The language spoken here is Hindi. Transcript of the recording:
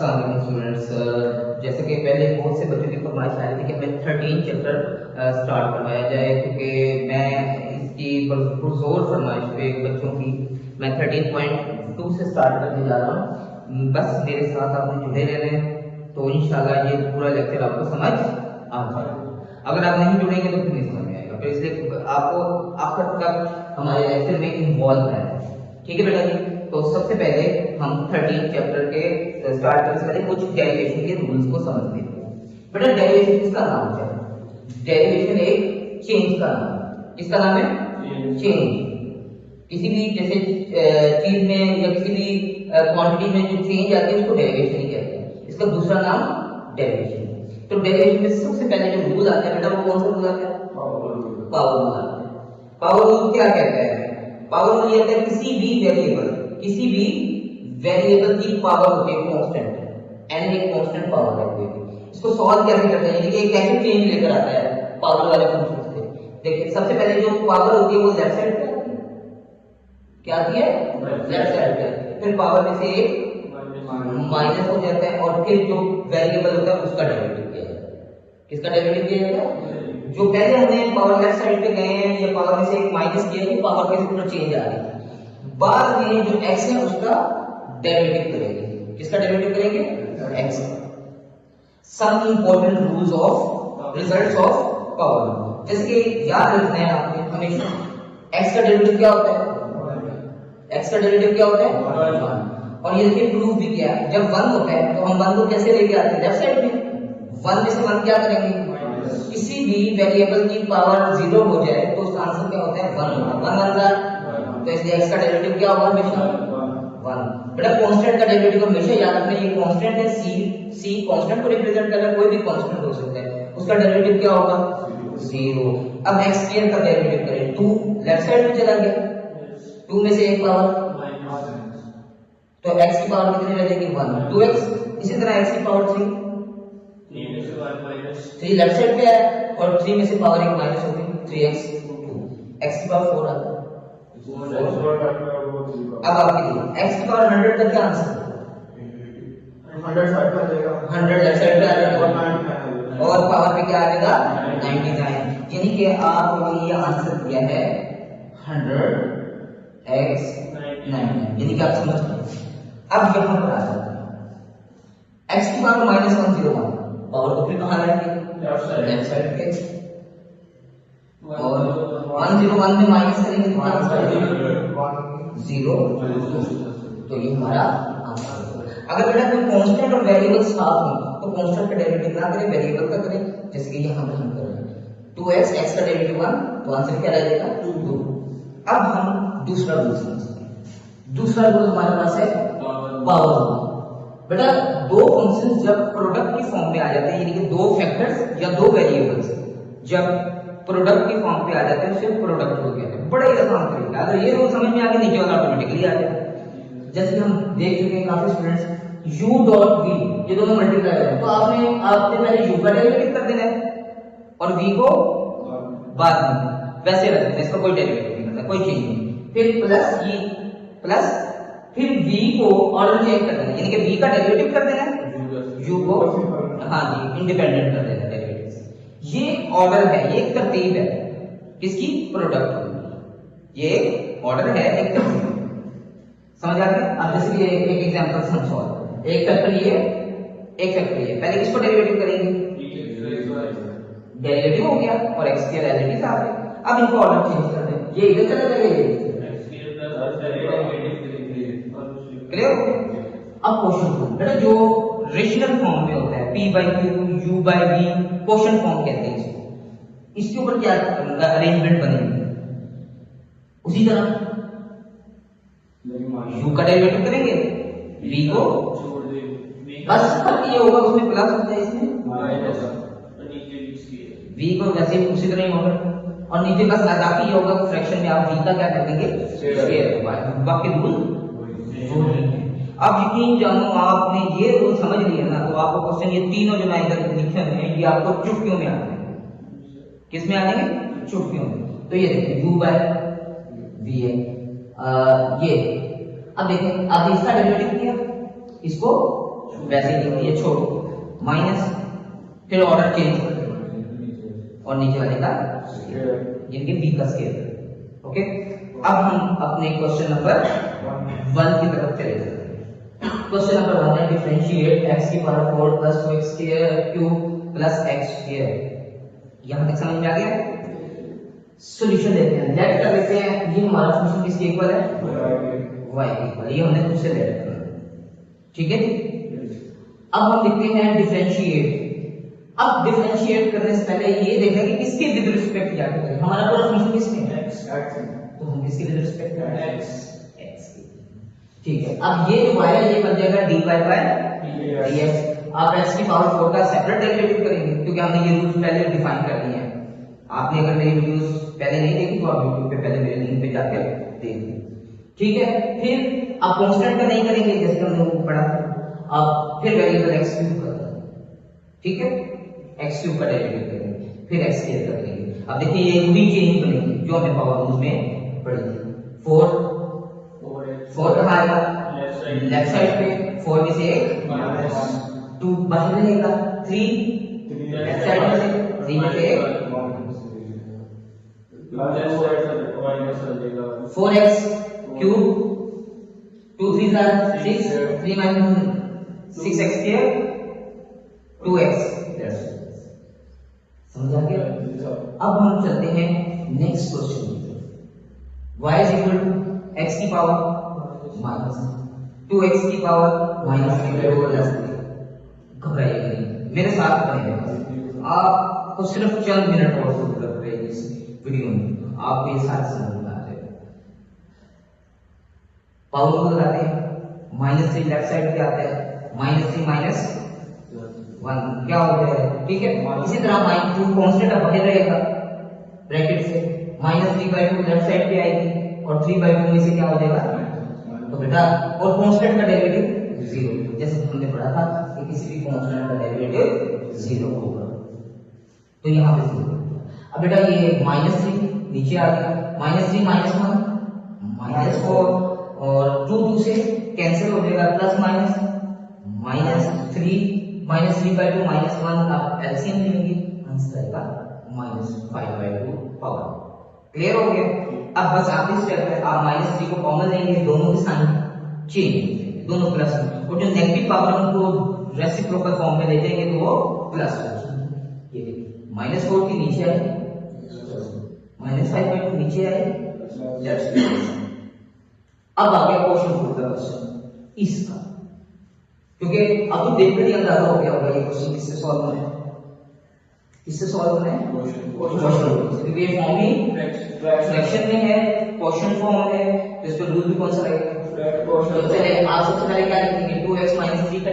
अस्सलाम वालेकुम स्टूडेंट्स। जैसे कि पहले बहुत से बच्चों की फरमाइश आ रही थी कि हमें 13 चैप्टर स्टार्ट करवाया जाए, क्योंकि मैं इसकी पुरजोर फरमाइश पे बच्चों की मैं 13.2 से स्टार्ट करने जा रहा हूँ। बस मेरे साथ आपने जुड़े रहने हैं तो इंशाल्लाह ये पूरा लेक्चर आपको समझ आ जाएगा। अगर आप नहीं जुड़ेंगे तो फिर नहीं समझ में आएगा, फिर इसलिए आपको आखिर तक हमारे लेक्चर में इन्वॉल्व रहना है। ठीक है बेटा जी। तो सबसे पहले हम 13 चैप्टर के स्टार्ट करने से पहले कुछ डेरिवेशन के रूल्स को समझ लेते हैं। बेटा डेरिवेशन किसका नाम है? डेरिवेशन एक चेंज का नाम है। किसका नाम है? चेंज। किसी भी जैसे चीज में या किसी भी क्वांटिटी में जो चेंज आती है उसको डेरिवेशन ही कहते हैं। इसका दूसरा नाम डेरिवेशन। तो डेरिवेशन में सबसे पहले जो रूल आता है बेटा वो कौन सा रूल आता है? पावर रूल आता है। पावर रूल क्या कहता है? पावर रूल ये कहता है किसी भी वेरिएबल की पावर होती है कांस्टेंट। एन एक कांस्टेंट पावर है कोई भी। इसको सॉल्व कैसे करते हैं, यानी कि कैसे चेंज लेकर आता है पावर वाले फंक्शन से। देखिए सबसे पहले जो पावर होती है वो लेफ्ट साइड पे आती है। क्या आती है? लेफ्ट साइड पे आती है। फिर पावर में से एक माइनस हो जाता है और फिर जो वेरिएबल होता है उसका डेरिवेटिव किया जाता है। किसका डेरिवेटिव किया जाता है? जो पहले हमने पावर लेफ्ट साइड पे गए हैं या पावर में से एक माइनस किया तो पावर के ऊपर चेंज आ रही है। बाद में जो x है उसका डेरिवेटिव करेंगे। किसका डेरिवेटिव करेंगे? x। Some important rules of results of power. जैसे कि याद रखना है आपने हमेशा x का डेरिवेटिव क्या होता है? x का डेरिवेटिव क्या होता है? 1। और ये देखिए प्रूफ भी किया। जब 1 होता है तो हम 1 को कैसे लेके आते हैं? लेफ्ट साइड में 1 में से 1 क्या करेंगे? किसी भी वेरिएबल की पावर 0 हो जाए तो उसका आंसर क्या होता है? 1 होता है। 1 1 जा तो इसलिए x का डेरिवेटिव क्या होगा? हमेशा 1। बेटा कांस्टेंट का डेरिवेटिव हमेशा याद रखना, ये कांस्टेंट है c कांस्टेंट को रिप्रेजेंट कर रहा है, कोई भी कांस्टेंट हो सकता है, उसका डेरिवेटिव क्या होगा? 0। अब x स्क्वायर का डेरिवेटिव करें 2 लेफ्ट साइड में चला गया, 2 में से एक पावर तो x की पावर कितनी रह जाएगी? 1 2x। इसी तरह x की पावर 3 लेफ्ट साइड पे है और 3 में से पावर एक माइनस हो गई 3x 2 x की पावर 4 आ गई। अब आपके लिए x की पावर 100 का क्या आंसर? 100 साइड पे आ जाएगा, 100 लेफ्ट साइड पे आ जाएगा और पावर पे क्या आ जाएगा? 99। यानी कि आपको ये आंसर दिया है 100x 99। यानी कि आप समझ गए। अब यहां पर आ जाते हैं x की पावर -101 पावर को फिर कहां लाएंगे? लेफ्ट साइड पे। और 101 में माइनस करेंगे तो क्या आंसर आएगा? 0। तो ये हमारा आंसर है। अगर बेटा कोई कांस्टेंट और वेरिएबल साथ हो तो कांस्टेंट का डेरिवेटिव ना करें, वेरिएबल का करें। जैसे कि यहां पर हम कर रहे हैं 2x x का डेरिवेटिव 1 तो आंसर क्या आ जाएगा? 2। अब हम दूसरा रूल समझते हैं। दूसरा रूल हमारे पास है पावर रूल। बेटा दो फंक्शंस जब प्रोडक्ट की फॉर्म में आ जाते हैं, यानी कि दो फैक्टर्स या दो वेरिएबल्स जब प्रोडक्ट की फॉर्म पे आ जाते हैं सिर्फ प्रोडक्ट हो गया। बड़ा ही आसान तरीका, अगर ये रूल समझ में आ गया नीचे वाला ऑटोमेटिकली आ जाएगा। जैसे कि हम देख चुके हैं काफी स्टूडेंट्स u डॉट v ये दोनों मल्टीप्लाई है तो आपने पहले u का डेरिवेटिव कर देना है और v को बाद में वैसे रख देना, इसका कोई डेरिवेटिव नहीं करना, कोई चेंज नहीं। फिर प्लस ये प्लस फिर v को ऑर्डर चेंज कर देना, यानी कि v का डेरिवेटिव कर देना है, u को हाँ जी इंडिपेंडेंट कर देना डेरिवेटिव। ये ऑर्डर है, ये एक तरतीब है किसकी? प्रोडक्ट की। ये ऑर्डर है, एक तरतीब। समझ आ गया? अब जैसे कि एक एग्जांपल समझो, एक फैक्टर ये एक फैक्टर ये, पहले किसको डेरिवेटिव करेंगे? डेरिवेटिव हो गया और x के रिलेटिव आ गए। अब इनको ऑर्डर चेंज कर दें, ये इधर चला जाएगा, क्लियर हो? अब क्वेश्चन फॉर्म बेटा जो रेशनल फॉर्म में होता है p/q u/v क्वेश्चन फॉर्म कहते हैं इसको। इसके ऊपर क्या अरेंजमेंट बनेगी? उसी तरह u का डेरिवेटिव करेंगे, v को बस फर्क ये होगा उसमें प्लस होता है इसमें v को वैसे उसी तरह ही होगा और नीचे बस बाकी ये होगा फ्रैक्शन में आप v का क्या कर देंगे? शेयर। बाकी रूल जो है। अब यकीन जानो आपने ये रूल समझ लिया ना तो आपको क्वेश्चन ये तीनों जो मैं इधर लिखे हुए हैं ये आपको चुटकियों में आ जाएंगे। किस में आ जाएंगे? चुटकियों में। तो ये देखिए u/v है ये। अब देखें अब इसका डेरिवेटिव किया, इसको वैसे ही लिख दिए, छोड़ो माइनस, फिर ऑर्डर चेंज और नीचे वाले का जिनके बी का स्केयर। ओके, अब हम अपने क्वेश्चन नंबर 1 की तरफ चले जाते हैं। क्वेश्चन नंबर 1 है डिफरेंशिएट x की power 4 plus 2x cube plus x square. यहां तक समझ में आ गया? सॉल्यूशन लेते हैं, लेट कर लेते हैं। ये हमारा फंक्शन किसके इक्वल है? y के इक्वल है, ये हमने खुद से लेट करना है, ठीक है। अब हम लिखते हैं डिफरेंशिएट। अब डिफरेंशिएट करने से पहले ये देखना कि किसके विद रिस्पेक्ट जाके करें। हमारा पूरा फंक्शन किसमें है? तो हम किसके विद रिस्पेक्ट करें? x के। ठीक है, अब ये जो y है ये बन जाएगा dy बाय dx। आप x की पावर 4 का सेपरेट डेरिवेटिव करेंगे क्योंकि हमने ये रूल्स पहले डिफाइन कर दिए हैं। आपने अगर मेरी वीडियोस पहले नहीं देखी तो आप YouTube पे पहले मेरे लिंक पे जाकर देखिए, ठीक है। फिर आप कांस्टेंट का नहीं करेंगे जैसे हमने वो पढ़ा था, अब फिर वेरिएबल x क्यूब का, ठीक है, x क्यूब का डेरिवेटिव करेंगे, फिर x स्क्वायर कर लेंगे। अब देखिए ये वही चेंज बनेगी जो हमने पावर रूल्स में पढ़ी थी। 4 कहाँ आएगा? लेफ्ट साइड पे, 4 में से 1 2 बाहर रहेगा, 3 लेफ्ट साइड में से, 3 में से 1 4x cube 2 3 6 3 minus 6x square 2x। समझ आ गया? अब हम चलते हैं नेक्स्ट क्वेश्चन की तरफ। y is equal to x की पावर माइनस 2x की पावर माइनस 3 प्लस 3। घबराइएगा नहीं, मेरे साथ पढ़ेंगे। आपको सिर्फ चंद मिनट और जरूरत लग रही है इस वीडियो में, आपको ये सारे समझ में आ जाएगा। पावर को लगाते हैं, माइनस 3 लेफ्ट साइड पे आता है, माइनस 3 माइनस 1 क्या हो गया है, ठीक है। इसी तरह माइनस 2 कांस्टेंट अब बाहर रहेगा ब्रैकेट से, माइनस 3/2 लेफ्ट साइड पे आएगी और 3/2 में से क्या हो जाएगा तो बेटा, और कांस्टेंट का डेरिवेटिव 0, जैसे हमने पढ़ा था कि किसी भी कांस्टेंट का डेरिवेटिव 0 होगा, तो यहाँ पे 0। अब बेटा ये -3 नीचे आ गया, -3 -1 -4 और 2 2 से कैंसिल हो जाएगा, प्लस माइनस -3 -3/2 -1 का एलसीएम लेंगे, आंसर आएगा -5/2 पावर। क्लियर हो गया? अब बस आप इस स्टेप में आप -3 को कॉमन लेंगे, दोनों के साइन चेंज, दोनों प्लस, और जो नेगेटिव पावर उनको रेसिप्रोकल फॉर्म में ले जाएंगे तो वो प्लस हो जाएगी। ये देखिए -4 के नीचे आए, -5/2 नीचे आए, अब आ गया क्वेश्चन 4 का क्वेश्चन इसका, क्योंकि अब तो देखकर ही अंदाजा हो गया होगा ये क्वेश्चन किससे सॉल्व होना है, किससे सॉल्व होना है, क्वेश्चन, क्योंकि ये फॉर्म ही फ्रैक्शन में है, क्वेश्चन फॉर्म है, तो इस पर रूल भी कौन सा रहेगा? तो चलिए आप सबसे पहले क्या लिखेंगे, 2x - 3 का